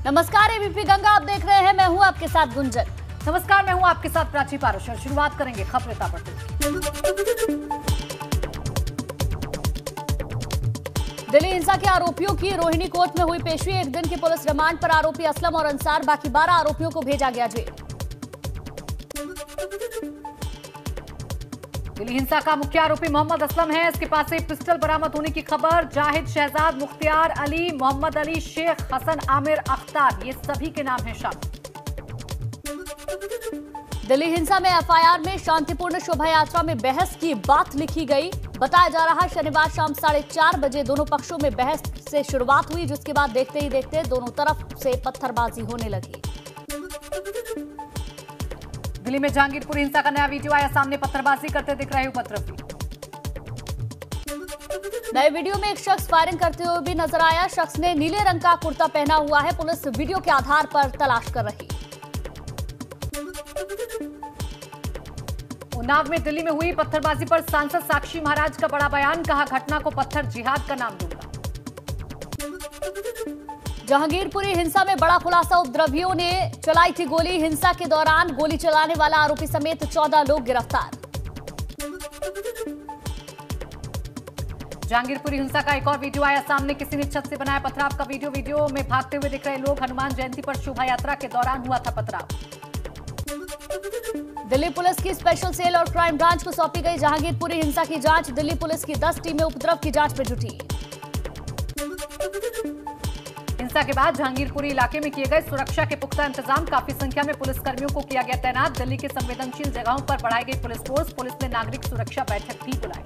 नमस्कार, एबीपी गंगा आप देख रहे हैं। मैं हूं आपके साथ गुंजन। नमस्कार, मैं हूं आपके साथ प्राची पारुश और शुरुआत करेंगे खबरें ताबड़तोड़। दिल्ली हिंसा के आरोपियों की रोहिणी कोर्ट में हुई पेशी। एक दिन की पुलिस रिमांड पर आरोपी असलम और अंसार, बाकी 12 आरोपियों को भेजा गया जेल। दिल्ली हिंसा का मुख्य आरोपी मोहम्मद असलम है। इसके पास से पिस्टल बरामद होने की खबर। जाहिद, शहजाद, मुख्तियार अली, मोहम्मद अली, शेख, हसन, आमिर, अख्तार, ये सभी के नाम हैं शामिल। दिल्ली हिंसा में एफआईआर में शांतिपूर्ण शोभा यात्रा में बहस की बात लिखी गई। बताया जा रहा शनिवार शाम 4:30 बजे दोनों पक्षों में बहस से शुरुआत हुई, जिसके बाद देखते ही देखते दोनों तरफ से पत्थरबाजी होने लगी। दिल्ली में जहांगीरपुर हिंसा का नया वीडियो आया सामने। पत्थरबाजी करते दिख रहे उपद्रवी। नए वीडियो में एक शख्स फायरिंग करते हुए भी नजर आया। शख्स ने नीले रंग का कुर्ता पहना हुआ है। पुलिस वीडियो के आधार पर तलाश कर रही। उन्नाव में दिल्ली में हुई पत्थरबाजी पर सांसद साक्षी महाराज का बड़ा बयान। कहा, घटना को पत्थर जिहाद का नाम दूंगा। जहांगीरपुरी हिंसा में बड़ा खुलासा। उपद्रवियों ने चलाई थी गोली। हिंसा के दौरान गोली चलाने वाला आरोपी समेत 14 लोग गिरफ्तार। जहांगीरपुरी हिंसा का एक और वीडियो आया सामने। किसी ने छत से बनाया पथराव का वीडियो में भागते हुए दिख रहे लोग। हनुमान जयंती पर शोभा यात्रा के दौरान हुआ था पथराव। दिल्ली पुलिस की स्पेशल सेल और क्राइम ब्रांच को सौंपी गई जहांगीरपुरी हिंसा की जांच। दिल्ली पुलिस की 10 टीमें उपद्रव की जांच में जुटी। हिंसा के बाद जहांगीरपुरी इलाके में किए गए सुरक्षा के पुख्ता इंतजाम। काफी संख्या में पुलिसकर्मियों को किया गया तैनात। दिल्ली के संवेदनशील जगहों पर बढ़ाई गई पुलिस फोर्स। पुलिस ने नागरिक सुरक्षा बैठक भी बुलाई।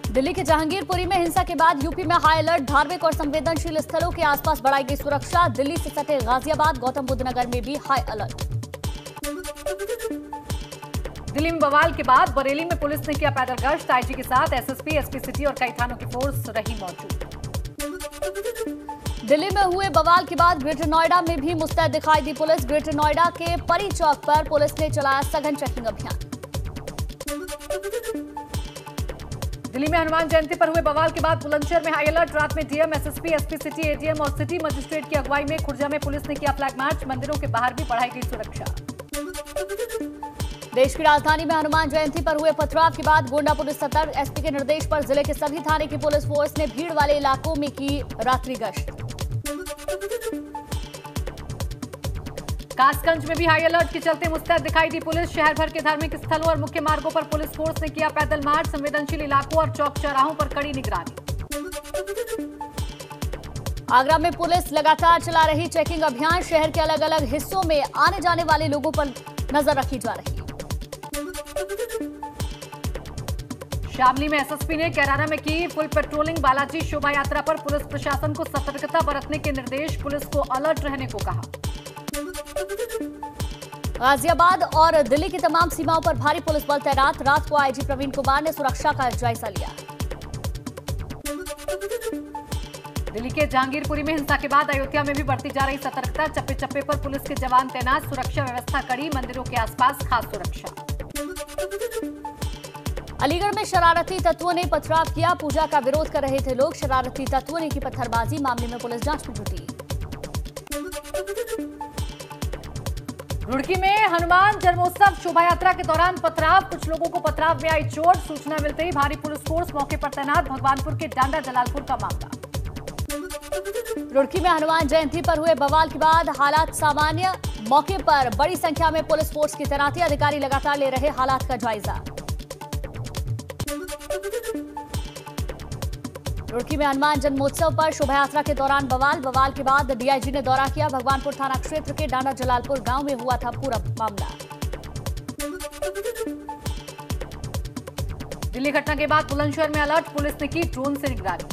दिल्ली के जहांगीरपुरी में हिंसा के बाद यूपी में हाई अलर्ट। धार्मिक और संवेदनशील स्थलों के आसपास बढ़ाई गई सुरक्षा। दिल्ली से सटे गाजियाबाद, गौतम बुद्ध नगर में भी हाई अलर्ट। दिल्ली में बवाल के बाद बरेली में पुलिस ने किया पैदल गश्त। आईजी के साथ एसएसपी, एसपी सिटी और कई थानों की फोर्स रही मौजूद। दिल्ली में हुए बवाल के बाद ग्रेटर नोएडा में भी मुस्तैद दिखाई दी पुलिस। ग्रेटर नोएडा के परी चौक पर पुलिस ने चलाया सघन चेकिंग अभियान। दिल्ली में हनुमान जयंती पर हुए बवाल के बाद बुलंदशहर में हाई अलर्ट। रात में DM, SSP, SP city, ADM और सिटी मजिस्ट्रेट की अगुवाई में खुर्जा में पुलिस ने किया फ्लैग मार्च। मंदिरों के बाहर भी बढ़ाई गई सुरक्षा। देश की राजधानी में हनुमान जयंती पर हुए पथराव के बाद गोंडा पुलिस सतर्क। एसपी के निर्देश पर जिले के सभी थाने की पुलिस फोर्स ने भीड़ वाले इलाकों में की रात्रि गश्त। कासगंज में भी हाई अलर्ट के चलते मुस्तैद दिखाई दी पुलिस। शहर भर के धार्मिक स्थलों और मुख्य मार्गों पर पुलिस फोर्स ने किया पैदल मार्च। संवेदनशील इलाकों और चौक चौराहों पर कड़ी निगरानी। आगरा में पुलिस लगातार चला रही चेकिंग अभियान। शहर के अलग अलग हिस्सों में आने जाने वाले लोगों पर नजर रखी जा रही है। शामली में एसएसपी ने कैराना में की फुल पेट्रोलिंग। बालाजी शोभा यात्रा पर पुलिस प्रशासन को सतर्कता बरतने के निर्देश। पुलिस को अलर्ट रहने को कहा। गाजियाबाद और दिल्ली की तमाम सीमाओं पर भारी पुलिस बल तैनात। रात को आईजी प्रवीण कुमार ने सुरक्षा का जायजा लिया। दिल्ली के जहांगीरपुरी में हिंसा के बाद अयोध्या में भी बढ़ती जा रही सतर्कता। चप्पे चप्पे पर पुलिस के जवान तैनात। सुरक्षा व्यवस्था कड़ी। मंदिरों के आसपास खास सुरक्षा। अलीगढ़ में शरारती तत्वों ने पथराव किया। पूजा का विरोध कर रहे थे लोग। शरारती तत्वों ने की पत्थरबाजी। मामले में पुलिस जांच में जुटी। रुड़की में हनुमान जन्मोत्सव शोभा यात्रा के दौरान पथराव। कुछ लोगों को पथराव में आई चोट। सूचना मिलते ही भारी पुलिस फोर्स मौके पर तैनात। भगवानपुर के डांडा जलालपुर का मामला। रुड़की में हनुमान जयंती पर हुए बवाल के बाद हालात सामान्य। मौके पर बड़ी संख्या में पुलिस फोर्स की तैनाती। अधिकारी लगातार ले रहे हालात का जायजा। रुड़की में हनुमान जन्मोत्सव पर शोभा यात्रा के दौरान बवाल के बाद डीआईजी ने दौरा किया। भगवानपुर थाना क्षेत्र के डांडा जलालपुर गांव में हुआ था पूरा मामला। दिल्ली घटना के बाद बुलंदशहर में अलर्ट। पुलिस ने की ड्रोन से निगरानी।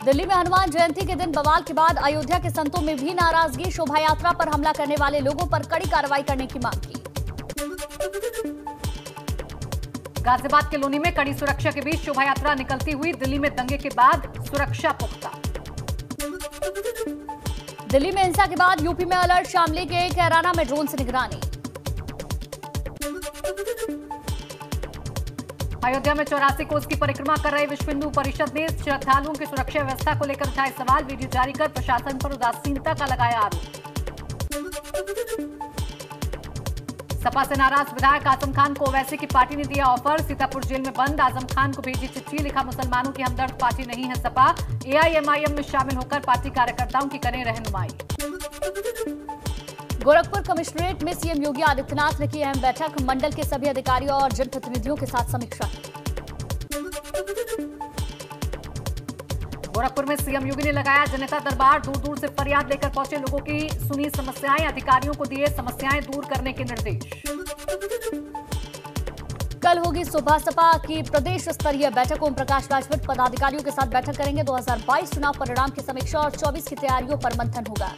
दिल्ली में हनुमान जयंती के दिन बवाल के बाद अयोध्या के संतों में भी नाराजगी। शोभा यात्रा पर हमला करने वाले लोगों पर कड़ी कार्रवाई करने की मांग की। गाजियाबाद के लोनी में कड़ी सुरक्षा के बीच शोभा यात्रा निकलती हुई। दिल्ली में दंगे के बाद सुरक्षा पुख्ता। दिल्ली में हिंसा के बाद यूपी में अलर्ट। शामली के कैराना में ड्रोन से निगरानी। अयोध्या में 84 कोस की परिक्रमा कर रहे विश्व हिंदू परिषद ने श्रद्धालुओं की सुरक्षा व्यवस्था को लेकर उठाए सवाल। वीडियो जारी कर प्रशासन पर उदासीनता का लगाया आरोप। सपा से नाराज विधायक आजम खान को ओवैसी की पार्टी ने दिया ऑफर। सीतापुर जेल में बंद आजम खान को भेजी चिट्ठी, लिखा मुसलमानों की हमदर्द पार्टी नहीं है सपा, एआईएमआईएम में शामिल होकर पार्टी कार्यकर्ताओं की करें रहनुमाई। गोरखपुर कमिश्नरेट में सीएम योगी आदित्यनाथ ने की अहम बैठक, मंडल के सभी अधिकारियों और जनप्रतिनिधियों के साथ समीक्षा की। गोरखपुर में सीएम योगी ने लगाया जनता दरबार, दूर दूर से फरियाद लेकर पहुंचे लोगों की सुनी समस्याएं, अधिकारियों को दिए समस्याएं दूर करने के निर्देश। कल होगी सुबह सपा की प्रदेश स्तरीय बैठक। ओम प्रकाश राजभर पदाधिकारियों के साथ बैठक करेंगे। 2022 चुनाव परिणाम की समीक्षा और 24 की तैयारियों पर मंथन होगा।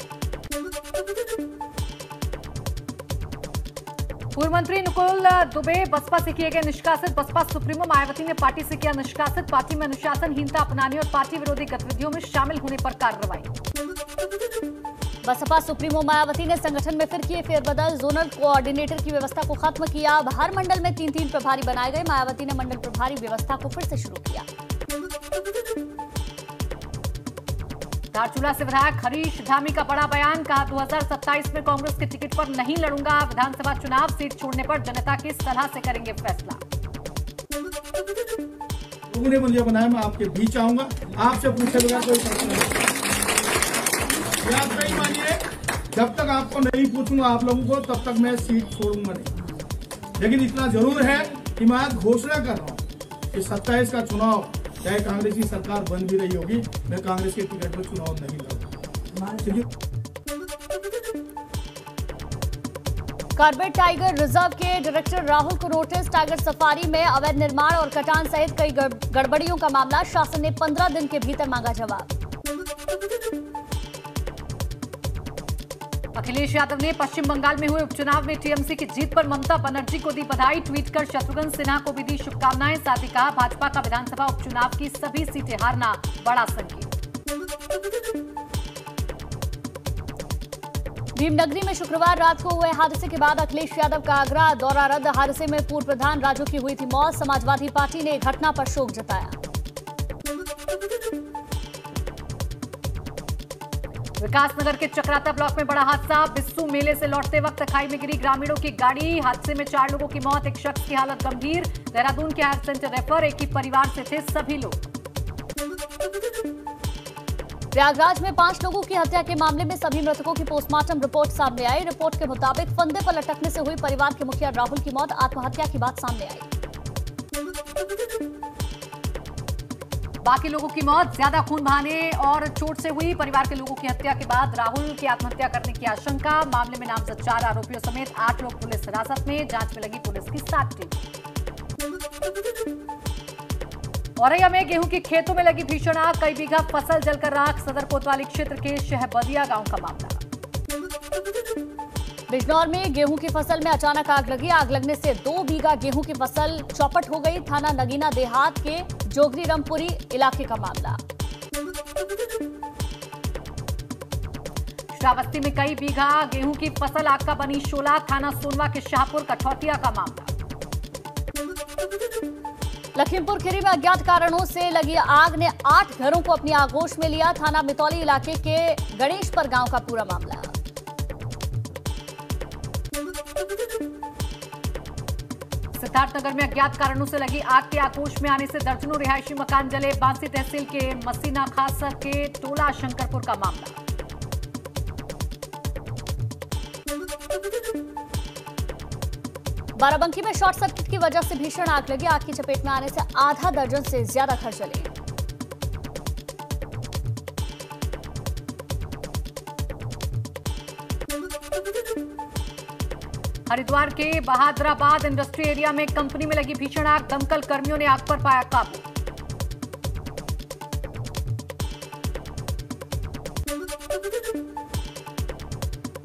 पूर्व मंत्री नुकुल दुबे बसपा से किए गए निष्कासित। बसपा सुप्रीमो मायावती ने पार्टी से किया निष्कासित। पार्टी में अनुशासनहीनता अपनाने और पार्टी विरोधी गतिविधियों में शामिल होने पर कार्रवाई। बसपा सुप्रीमो मायावती ने संगठन में फिर किए फेरबदल। जोनल कोऑर्डिनेटर की व्यवस्था को खत्म किया। अब हर मंडल में 3-3 प्रभारी बनाए गए। मायावती ने मंडल प्रभारी व्यवस्था को फिर से शुरू किया। धारचूला से विधायक हरीश धामी का बड़ा बयान, कहा 2027 में कांग्रेस के टिकट पर नहीं लड़ूंगा। विधानसभा चुनाव सीट छोड़ने पर जनता की सलाह से करेंगे फैसला। लोगों ने मुझे बनाया, मैं आपके बीच आऊंगा, आपसे पूछे बगैर कोई प्रश्न नहीं। आप नहीं मानिए, जब तक आपको नहीं पूछूंगा आप लोगों को, तब तक मैं सीट छोड़ूंगा नहीं। लेकिन इतना जरूर है कि मैं आज घोषणा कर रहा हूँ कि 27 का चुनाव चाहे कांग्रेस की सरकार बन भी रही होगी, मैं कांग्रेस के टिकट पर चुनाव नहीं लड़ूंगा। कार्बेट टाइगर रिजर्व के डायरेक्टर राहुल को नोटिस। टाइगर सफारी में अवैध निर्माण और कटान सहित कई गड़बड़ियों का मामला। शासन ने 15 दिन के भीतर मांगा जवाब। अखिलेश यादव ने पश्चिम बंगाल में हुए उपचुनाव में टीएमसी की जीत पर ममता बनर्जी को दी बधाई। ट्वीट कर शत्रुघ्न सिन्हा को भी दी शुभकामनाएं। साथ ही कहा भाजपा का विधानसभा उपचुनाव की सभी सीटें हारना बड़ा संकेत। भीमनगरी में शुक्रवार रात को हुए हादसे के बाद अखिलेश यादव का आगरा दौरा रद्द। हादसे में पूर्व प्रधान राजू की हुई थी मौत। समाजवादी पार्टी ने घटना पर शोक जताया। विकासनगर के चक्राता ब्लॉक में बड़ा हादसा। बिस्सू मेले से लौटते वक्त खाई में गिरी ग्रामीणों की गाड़ी। हादसे में 4 लोगों की मौत, एक शख्स की हालत गंभीर। देहरादून के हायर सेंटर रेफर। एक ही परिवार से थे सभी लोग। प्रयागराज में 5 लोगों की हत्या के मामले में सभी मृतकों की पोस्टमार्टम रिपोर्ट सामने आई। रिपोर्ट के मुताबिक फंदे पर लटकने से हुई परिवार के मुखिया राहुल की मौत। आत्महत्या की बात सामने आई। बाकी लोगों की मौत ज्यादा खून बहाने और चोट से हुई। परिवार के लोगों की हत्या के बाद राहुल की आत्महत्या करने की आशंका। मामले में नामजद 4 आरोपियों समेत 8 लोग पुलिस हिरासत में। जांच में लगी पुलिस की 7 टीम। औरैया में गेहूं के खेतों में लगी भीषण आग। कई बीघा फसल जलकर राख। सदर कोतवाली क्षेत्र के शहबदिया गांव का मामला। बिजनौर में गेहूं की फसल में अचानक आग लगी। आग लगने से 2 बीघा गेहूं की फसल चौपट हो गई। थाना नगीना देहात के जोगरी रामपुरी इलाके का मामला। श्रावस्ती में कई बीघा गेहूं की फसल आग का बनी शोला। थाना सोनवा के शाहपुर कठौतिया का मामला। लखीमपुर खीरी में अज्ञात कारणों से लगी आग ने 8 घरों को अपनी आगोश में लिया। थाना मितौली इलाके के गणेशपुर गांव का पूरा मामला। सिद्धार्थनगर में अज्ञात कारणों से लगी आग के आगोश में आने से दर्जनों रिहायशी मकान जले। बांसी तहसील के मसीना खास के टोला शंकरपुर का मामला। बाराबंकी में शॉर्ट सर्किट की वजह से भीषण आग लगी। आग की चपेट में आने से आधा दर्जन से ज्यादा घर जले। हरिद्वार के बहादुराबाद इंडस्ट्री एरिया में कंपनी में लगी भीषण आग। दमकल कर्मियों ने आग पर पाया काबू।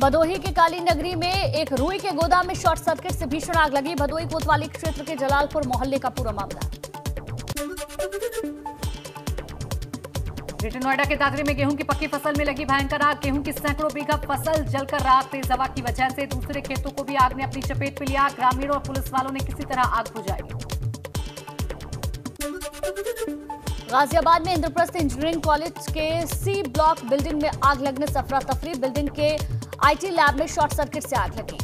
भदोही के काली नगरी में एक रुई के गोदाम में शॉर्ट सर्किट से भीषण आग लगी। भदोही कोतवाली क्षेत्र के जलालपुर मोहल्ले का पूरा मामला। ग्रेटर नोएडा के दादरी में गेहूं की पक्की फसल में लगी भयंकर आग। गेहूं की सैकड़ों बीघा फसल जलकर राख। तेज हवा की वजह से दूसरे खेतों को भी आग ने अपनी चपेट में लिया। ग्रामीणों और पुलिस वालों ने किसी तरह आग बुझाई। गाजियाबाद में इंद्रप्रस्थ इंजीनियरिंग कॉलेज के सी ब्लॉक बिल्डिंग में आग लगने से अफरा तफरी। बिल्डिंग के आईटी लैब में शॉर्ट सर्किट से आग लगी।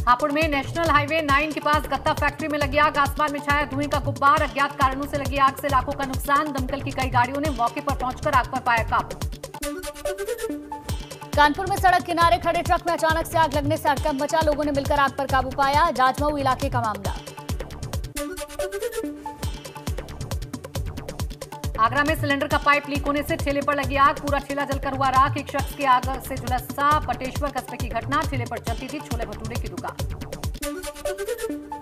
हापुड़ में नेशनल हाईवे 9 के पास गत्ता फैक्ट्री में लगी आग। आसमान में छाया धुएं का गुब्बार। अज्ञात कारणों से लगी आग से लाखों का नुकसान। दमकल की कई गाड़ियों ने मौके पर पहुंचकर आग पर पाया काबू। कानपुर में सड़क किनारे खड़े ट्रक में अचानक से आग लगने से हड़कंप मचा। लोगों ने मिलकर आग पर काबू पाया। जाजमऊ इलाके का मामला। आगरा में सिलेंडर का पाइप लीक होने से ठेले पर लगी आग। पूरा ठेला जलकर हुआ राख। एक शख्स की आग से झुलसा। पटेश्वर कस्बे की घटना। ठेले पर चलती थी छोले भटूरे की दुकान।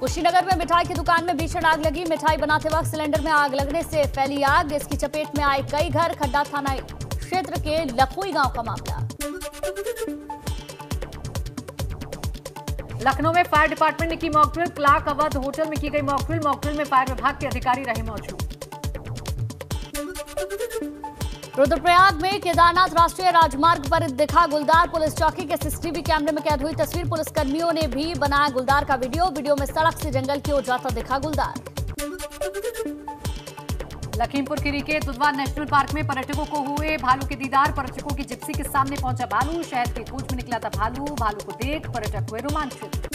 कुशीनगर में मिठाई की दुकान में भीषण आग लगी। मिठाई बनाते वक्त सिलेंडर में आग लगने से फैली आग। इसकी चपेट में आए कई घर। खड्डा थाना क्षेत्र के लखोई गांव का मामला। लखनऊ में फायर डिपार्टमेंट ने की मॉकड्रिल। क्लार्क अवध होटल में की गई मॉकड्रिल। मॉकड्रिल में फायर विभाग के अधिकारी रहे मौजूद। रुद्रप्रयाग में केदारनाथ राष्ट्रीय राजमार्ग पर दिखा गुलदार। पुलिस चौकी के सीसीटीवी कैमरे में कैद हुई तस्वीर। पुलिसकर्मियों ने भी बनाया गुलदार का वीडियो में सड़क से जंगल की ओर जाता दिखा गुलदार। लखीमपुर खीरी के दुधवा नेशनल पार्क में पर्यटकों को हुए भालू के दीदार। पर्यटकों की जिप्सी के सामने पहुंचा भालू। शहर के कूच में निकला था भालू को देख पर्यटक हुए रोमांचित।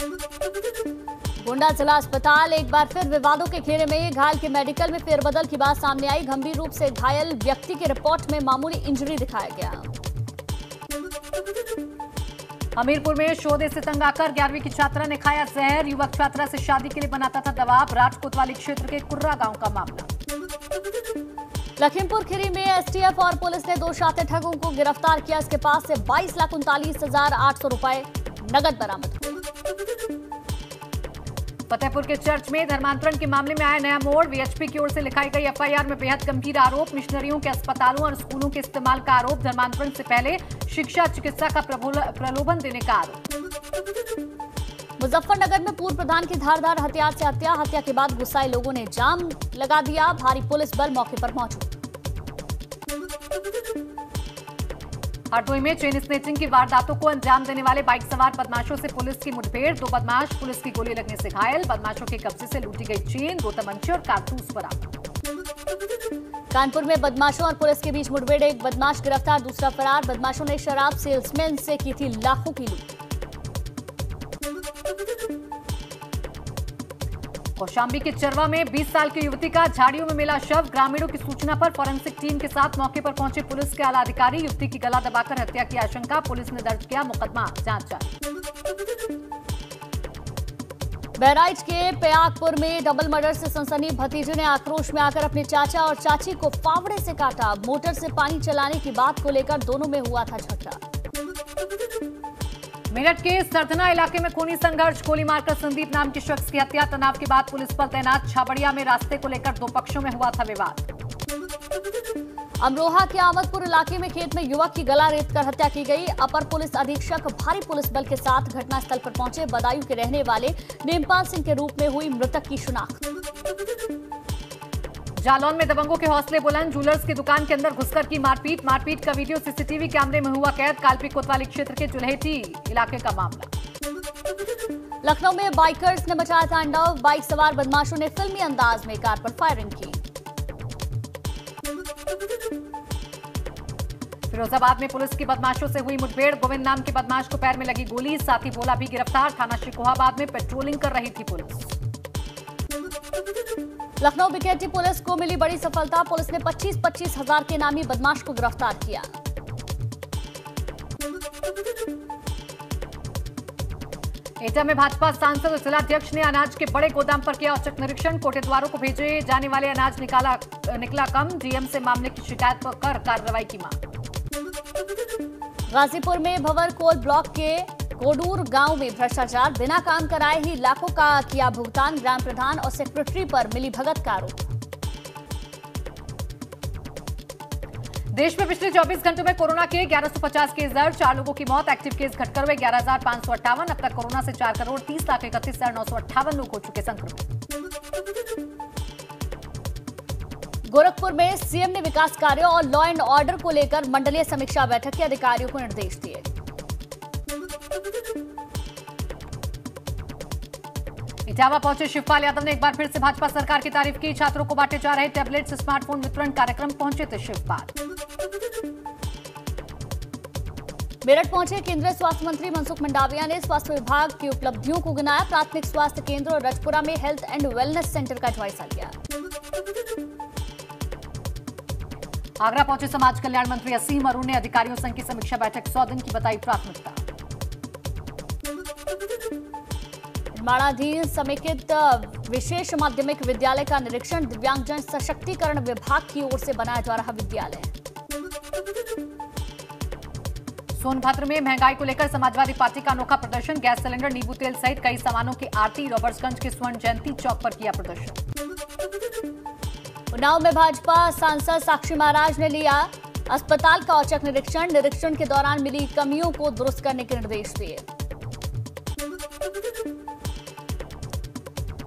गोंडा जिला अस्पताल एक बार फिर विवादों के घेरे में। घायल के मेडिकल में फेरबदल की बात सामने आई। गंभीर रूप से घायल व्यक्ति की रिपोर्ट में मामूली इंजरी दिखाया गया। हमीरपुर में शोधे से तंग आकर 11वीं की छात्रा ने खाया जहर। युवक छात्रा से शादी के लिए बनाता था दबाव। राजकोतवाली क्षेत्र के कुर्रा गांव का मामला। लखीमपुर खीरी में एसटीएफ और पुलिस ने 2 शातिर ठगों को गिरफ्तार किया। इसके पास से 22,39,800 रुपए नगद बरामद हुए। फतेहपुर के चर्च में धर्मांतरण के मामले में आया नया मोड़। वीएचपी की ओर से लिखाई गई एफआईआर में बेहद गंभीर आरोप। मिशनरियों के अस्पतालों और स्कूलों के इस्तेमाल का आरोप। धर्मांतरण से पहले शिक्षा चिकित्सा का प्रलोभन देने का आरोप। मुजफ्फरनगर में पूर्व प्रधान की धारदार हथियार से हत्या के बाद गुस्साए लोगों ने जाम लगा दिया। भारी पुलिस बल मौके पर मौजूद। हरदोई में चेन स्नेचिंग की वारदातों को अंजाम देने वाले बाइक सवार बदमाशों से पुलिस की मुठभेड़। 2 बदमाश पुलिस की गोली लगने से घायल। बदमाशों के कब्जे से लूटी गई चेन, 2 तमंचे और कारतूस बरामद। कानपुर में बदमाशों और पुलिस के बीच मुठभेड़। एक बदमाश गिरफ्तार, दूसरा फरार। बदमाशों ने शराब सेल्समैन से की थी लाखों की लूट। कौशाम्बी के चरवा में 20 साल की युवती का झाड़ियों में मिला शव। ग्रामीणों की सूचना पर फॉरेंसिक टीम के साथ मौके पर पहुंचे पुलिस के आला अधिकारी। युवती की गला दबाकर हत्या की आशंका। पुलिस ने दर्ज किया मुकदमा। जांच जारी। बहराइच के पयागपुर में डबल मर्डर से सनसनी। भतीजे ने आक्रोश में आकर अपने चाचा और चाची को फावड़े से काटा। मोटर से पानी चलाने की बात को लेकर दोनों में हुआ था झगड़ा। मेरठ के सरधना इलाके में खूनी संघर्ष। गोली मारकर संदीप नाम के शख्स की हत्या। तनाव के बाद पुलिस बल तैनात। छाबड़िया में रास्ते को लेकर 2 पक्षों में हुआ था विवाद। अमरोहा के आमदपुर इलाके में खेत में युवक की गला रेत कर हत्या की गई। अपर पुलिस अधीक्षक भारी पुलिस बल के साथ घटनास्थल पर पहुंचे। बदायूं के रहने वाले नेमपाल सिंह के रूप में हुई मृतक की शिनाख्त। जालौन में दबंगों के हौसले बुलंद। जूलर्स की दुकान के अंदर घुसकर की मारपीट का वीडियो सीसीटीवी कैमरे में हुआ कैद। कालपी कोतवाली क्षेत्र के जुल्हेटी इलाके का मामला। लखनऊ में बाइकर्स ने मचाया तांडव। बाइक सवार बदमाशों ने फिल्मी अंदाज में कार पर फायरिंग की। फिरोजाबाद में पुलिस की बदमाशों से हुई मुठभेड़। गोविंद नाम के बदमाश को पैर में लगी गोली। साथी भोला भी गिरफ्तार। थाना शिकोहाबाद में पेट्रोलिंग कर रही थी पुलिस। लखनऊ बीकेटी पुलिस को मिली बड़ी सफलता। पुलिस ने 25-25 हजार के इनामी बदमाश को गिरफ्तार किया। एटा में भाजपा सांसद और जिलाध्यक्ष ने अनाज के बड़े गोदाम पर किया औचक निरीक्षण। कोटेद्वारों को भेजे जाने वाले अनाज निकला कम। डीएम से मामले की शिकायत पर कर कार्रवाई की मांग। गाजीपुर में भंवरकोल ब्लॉक के कोडूर गांव में भ्रष्टाचार। बिना काम कराए ही लाखों का किया भुगतान। ग्राम प्रधान और सेक्रेटरी पर मिली भगत का आरोप। देश में पिछले 24 घंटों में कोरोना के 1150 केस दर्ज। 4 लोगों की मौत। एक्टिव केस घटकर हुए 11,558। अब तक कोरोना से 4,30,31,958 लोग हो चुके संक्रमित। गोरखपुर में सीएम ने विकास कार्यों और लॉ एंड ऑर्डर को लेकर मंडलीय समीक्षा बैठक के अधिकारियों को निर्देश दिए। इटावा पहुंचे शिवपाल यादव ने एक बार फिर से भाजपा सरकार की तारीफ की। छात्रों को बांटे जा रहे टैबलेट्स, स्मार्टफोन वितरण कार्यक्रम पहुंचे थे शिवपाल। मेरठ पहुंचे केंद्रीय स्वास्थ्य मंत्री मनसुख मंडाविया ने स्वास्थ्य विभाग की उपलब्धियों को गिनाया। प्राथमिक स्वास्थ्य केंद्र और रजपुरा में हेल्थ एंड वेलनेस सेंटर का जायजा लिया। आगरा पहुंचे समाज कल्याण मंत्री असीम अरुण ने अधिकारियों संघ की समीक्षा बैठक 100 दिन की बताई प्राथमिकता। निर्माणाधीन समेकित विशेष माध्यमिक विद्यालय का निरीक्षण। दिव्यांगजन सशक्तिकरण विभाग की ओर से बनाया जा रहा विद्यालय। सोनभद्र में महंगाई को लेकर समाजवादी पार्टी का अनोखा प्रदर्शन। गैस सिलेंडर, नींबू तेल सहित कई सामानों की आरती। रॉबर्ट्सगंज के स्वर्ण जयंती चौक पर किया प्रदर्शन। उन्नाव में भाजपा सांसद साक्षी महाराज ने लिया अस्पताल का औचक निरीक्षण। निरीक्षण के दौरान मिली कमियों को दुरुस्त करने के निर्देश दिए।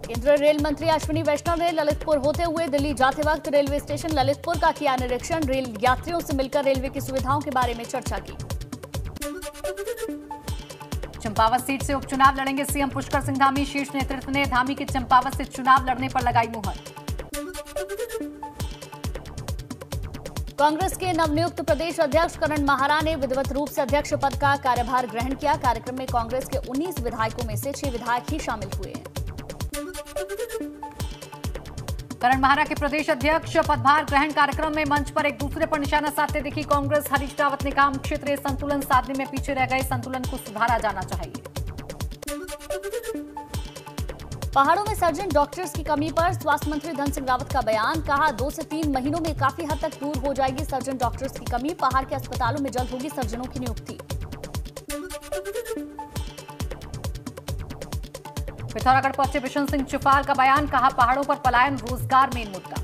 केंद्रीय रेल मंत्री अश्विनी वैष्णव ने ललितपुर होते हुए दिल्ली जाते वक्त रेलवे स्टेशन ललितपुर का किया निरीक्षण। रेल यात्रियों से मिलकर रेलवे की सुविधाओं के बारे में चर्चा की। चंपावत सीट से उपचुनाव लड़ेंगे सीएम पुष्कर सिंह धामी। शीर्ष नेतृत्व ने धामी के चंपावत से चुनाव लड़ने पर लगाई मुहर। कांग्रेस के नवनियुक्त प्रदेश अध्यक्ष करण माहरा ने विधिवत रूप से अध्यक्ष पद का कार्यभार ग्रहण किया। कार्यक्रम में कांग्रेस के 19 विधायकों में से 6 विधायक ही शामिल हुए हैं। करण माहरा के प्रदेश अध्यक्ष पदभार ग्रहण कार्यक्रम में मंच पर एक दूसरे पर निशाना साधते दिखी कांग्रेस। हरीश रावत ने कहा, क्षेत्रीय संतुलन साधने में पीछे रह गए, संतुलन को सुधारा जाना चाहिए। पहाड़ों में सर्जन डॉक्टर्स की कमी पर स्वास्थ्य मंत्री धन सिंह रावत का बयान। कहा, 2 से 3 महीनों में काफी हद तक दूर हो जाएगी सर्जन डॉक्टर्स की कमी। पहाड़ के अस्पतालों में जल्द होगी सर्जनों की नियुक्ति। पिथौरागढ़ पहुंचे बिशन सिंह चुफाल का बयान। कहा, पहाड़ों पर पलायन रोजगार मेन मुद्दा।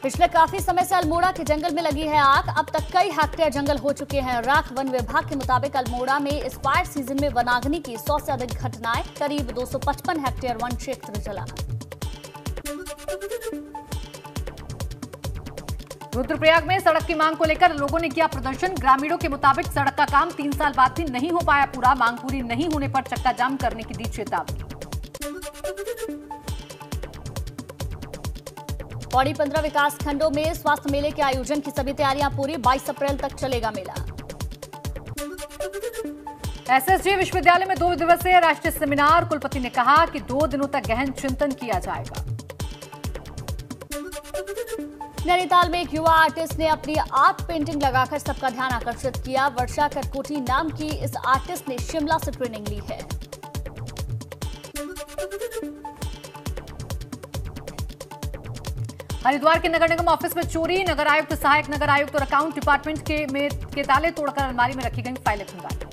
पिछले काफी समय से अल्मोड़ा के जंगल में लगी है आग। अब तक कई हेक्टेयर जंगल हो चुके हैं राख। वन विभाग के मुताबिक अल्मोड़ा में इस फायर सीजन में वनाग्नि की 100 से अधिक घटनाएं। करीब 255 हेक्टेयर वन क्षेत्र जला। रुद्रप्रयाग में सड़क की मांग को लेकर लोगों ने किया प्रदर्शन। ग्रामीणों के मुताबिक सड़क का काम 3 साल बाद भी नहीं हो पाया पूरा। मांग पूरी नहीं होने पर चक्का जाम करने की दी चेतावनी। पौड़ी 15 विकास खंडों में स्वास्थ्य मेले के आयोजन की सभी तैयारियां पूरी। 22 अप्रैल तक चलेगा मेला। एसएसजी विश्वविद्यालय में 2 दिवसीय राष्ट्रीय सेमिनार। कुलपति ने कहा कि 2 दिनों तक गहन चिंतन किया जाएगा। नैनीताल में एक युवा आर्टिस्ट ने अपनी आर्ट पेंटिंग लगाकर सबका ध्यान आकर्षित किया। वर्षा कटकोटी नाम की इस आर्टिस्ट ने शिमला से ट्रेनिंग ली है। हरिद्वार के नगर निगम ऑफिस में चोरी। नगर आयुक्त, सहायक नगर आयुक्त और अकाउंट डिपार्टमेंट के ताले तोड़कर अलमारी में रखी गई फाइलें खंगाली।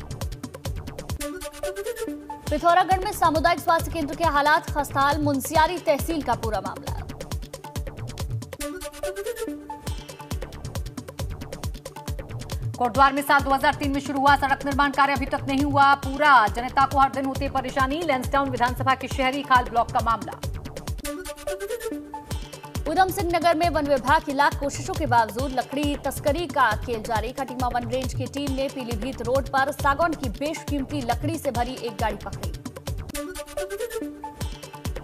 पिथौरागढ़ में सामुदायिक स्वास्थ्य केंद्र के हालात खस्ताहाल। मुंसियारी तहसील का पूरा मामला। कोटद्वार में साल 2003 में शुरू हुआ सड़क निर्माण कार्य अभी तक नहीं हुआ पूरा। जनता को हर दिन होती है परेशानी। लैंसडाउन विधानसभा के शहरी खाल ब्लॉक का मामला। उधम सिंह नगर में वन विभाग की लाख कोशिशों के बावजूद लकड़ी तस्करी का खेल जारी। खटीमा वन रेंज की टीम ने पीलीभीत रोड पर सागौन की बेशकीमती लकड़ी से भरी एक गाड़ी पकड़ी।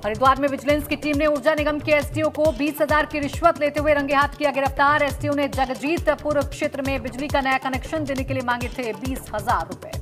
हरिद्वार में विजिलेंस की टीम ने ऊर्जा निगम के एसडीओ को 20,000 की रिश्वत लेते हुए रंगे हाथ किया गिरफ्तार। एसडीओ ने जगजीतपुर क्षेत्र में बिजली का नया कनेक्शन देने के लिए मांगे थे 20,000 रुपए।